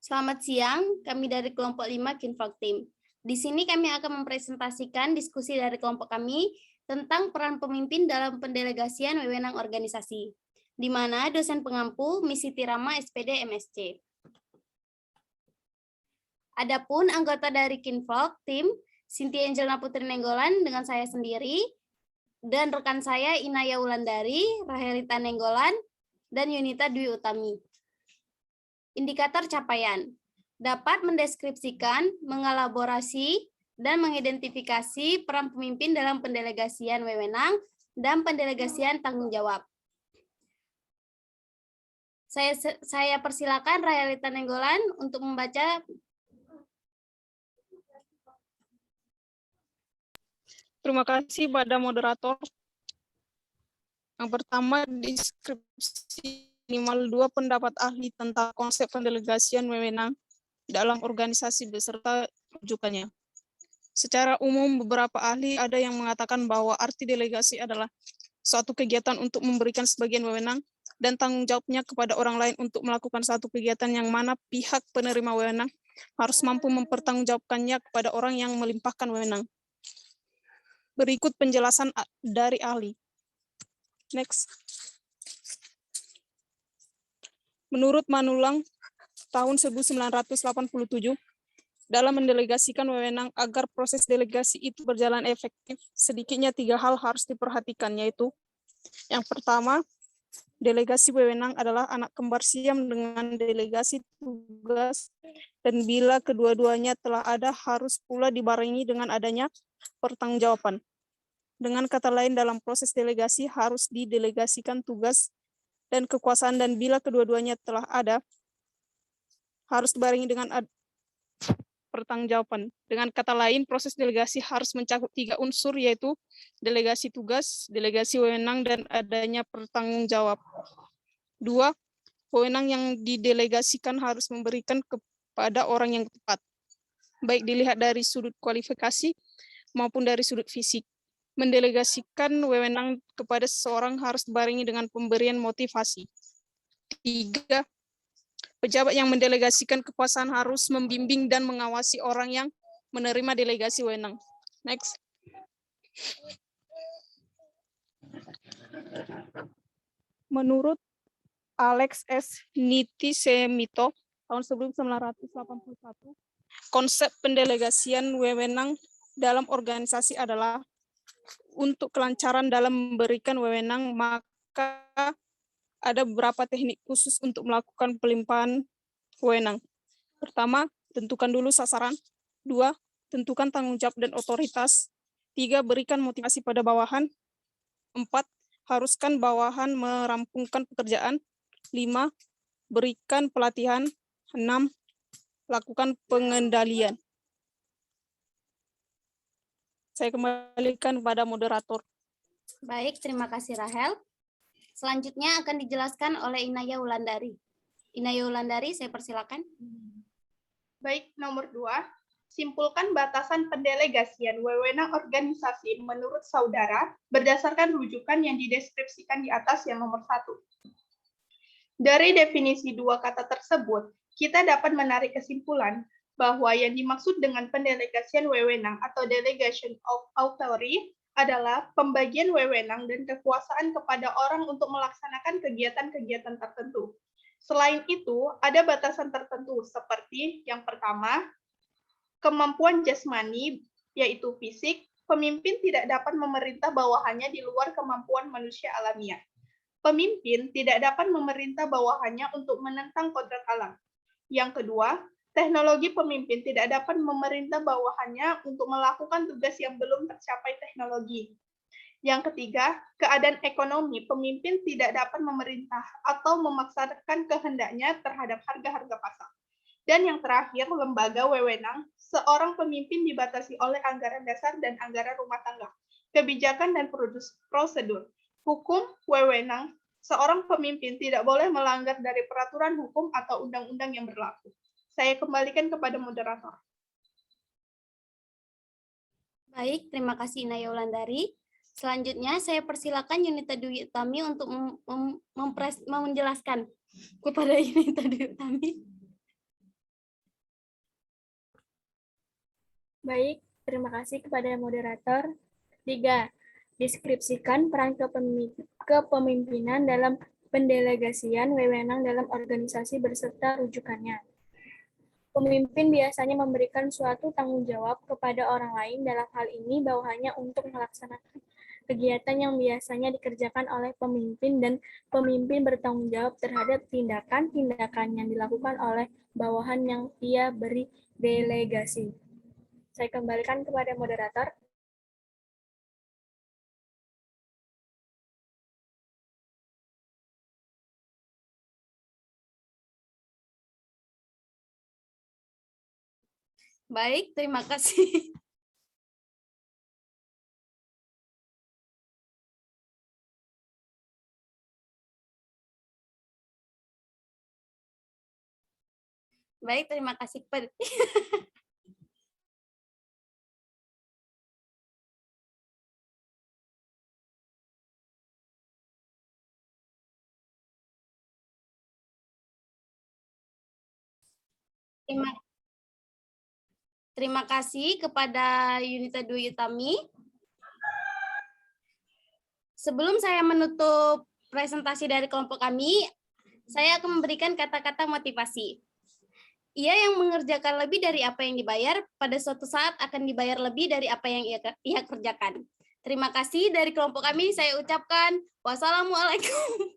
Selamat siang, kami dari kelompok 5 Kinfolk Team. Di sini kami akan mempresentasikan diskusi dari kelompok kami tentang peran pemimpin dalam pendelegasian wewenang organisasi, di mana dosen pengampu Misi Tirama SPD MSc. Adapun anggota dari Kinfolk Team, Cynthia Angelina Putri Nenggolan dengan saya sendiri, dan rekan saya Inaya Wulandari, Rahelita Nenggolan, dan Yunita Dwi Utami. Indikator capaian dapat mendeskripsikan, mengelaborasi, dan mengidentifikasi peran pemimpin dalam pendelegasian wewenang dan pendelegasian tanggung jawab. Saya persilakan Rahelita Nenggolan untuk membaca. Terima kasih pada moderator. Yang pertama, deskripsi minimal 2 pendapat ahli tentang konsep pendelegasian wewenang dalam organisasi beserta rujukannya. Secara umum, beberapa ahli ada yang mengatakan bahwa arti delegasi adalah suatu kegiatan untuk memberikan sebagian wewenang dan tanggung jawabnya kepada orang lain untuk melakukan satu kegiatan yang mana pihak penerima wewenang harus mampu mempertanggungjawabkannya kepada orang yang melimpahkan wewenang. Berikut penjelasan dari ahli. Next. Menurut Manulang tahun 1987, dalam mendelegasikan wewenang agar proses delegasi itu berjalan efektif, sedikitnya 3 hal harus diperhatikan, yaitu yang pertama, delegasi wewenang adalah anak kembar siam dengan delegasi tugas, dan bila kedua-duanya telah ada, harus pula dibarengi dengan adanya pertanggungjawaban. Dengan kata lain, dalam proses delegasi harus didelegasikan tugas dan kekuasaan, dan bila kedua-duanya telah ada, harus dibarengi dengan pertanggungjawaban. Dengan kata lain, proses delegasi harus mencakup 3 unsur, yaitu delegasi tugas, delegasi wewenang, dan adanya pertanggungjawab. 2, wewenang yang didelegasikan harus memberikan kepada orang yang tepat, baik dilihat dari sudut kualifikasi maupun dari sudut fisik. Mendelegasikan wewenang kepada seseorang harus dibarengi dengan pemberian motivasi. 3, pejabat yang mendelegasikan kekuasaan harus membimbing dan mengawasi orang yang menerima delegasi wewenang. Next. Menurut Alex S. Nitisemito tahun 1981, konsep pendelegasian wewenang dalam organisasi adalah untuk kelancaran dalam memberikan wewenang, maka ada beberapa teknik khusus untuk melakukan pelimpahan wewenang. Pertama, tentukan dulu sasaran. 2, tentukan tanggung jawab dan otoritas. 3, berikan motivasi pada bawahan. 4, haruskan bawahan merampungkan pekerjaan. 5, berikan pelatihan. 6, lakukan pengendalian. Saya kembalikan kepada moderator. Baik, terima kasih Rahel. Selanjutnya akan dijelaskan oleh Inaya Wulandari. Inaya Wulandari, saya persilakan. Baik, nomor 2. Simpulkan batasan pendelegasian wewenang organisasi menurut saudara berdasarkan rujukan yang dideskripsikan di atas yang nomor 1. Dari definisi 2 kata tersebut, kita dapat menarik kesimpulan bahwa yang dimaksud dengan pendelegasian wewenang atau delegation of authority adalah pembagian wewenang dan kekuasaan kepada orang untuk melaksanakan kegiatan-kegiatan tertentu. Selain itu, ada batasan tertentu seperti yang pertama, kemampuan jasmani, yaitu fisik. Pemimpin tidak dapat memerintah bawahannya di luar kemampuan manusia alamiah. Pemimpin tidak dapat memerintah bawahannya untuk menentang kodrat alam. Yang kedua, teknologi pemimpin tidak dapat memerintah bawahannya untuk melakukan tugas yang belum tercapai teknologi. Yang ketiga, keadaan ekonomi pemimpin tidak dapat memerintah atau memaksakan kehendaknya terhadap harga-harga pasar. Dan yang terakhir, lembaga wewenang, seorang pemimpin dibatasi oleh anggaran dasar dan anggaran rumah tangga, kebijakan dan prosedur. Hukum wewenang, seorang pemimpin tidak boleh melanggar dari peraturan hukum atau undang-undang yang berlaku. Saya kembalikan kepada moderator. Baik, terima kasih Inaya Wulandari. Selanjutnya saya persilakan Yunita Dwi Utami untuk menjelaskan kepada Yunita Dwi Utami. Baik, terima kasih kepada moderator. 3. Deskripsikan peran kepemimpinan dalam pendelegasian wewenang dalam organisasi beserta rujukannya. Pemimpin biasanya memberikan suatu tanggung jawab kepada orang lain, dalam hal ini bawahannya untuk melaksanakan kegiatan yang biasanya dikerjakan oleh pemimpin, dan pemimpin bertanggung jawab terhadap tindakan-tindakan yang dilakukan oleh bawahan yang ia beri delegasi. Saya kembalikan kepada moderator. Baik, terima kasih. Baik, terima kasih kepada Terima kasih kepada Yunita Dwi Utami. Sebelum saya menutup presentasi dari kelompok kami, saya akan memberikan kata-kata motivasi. Ia yang mengerjakan lebih dari apa yang dibayar, pada suatu saat akan dibayar lebih dari apa yang ia kerjakan. Terima kasih dari kelompok kami, saya ucapkan wassalamualaikum.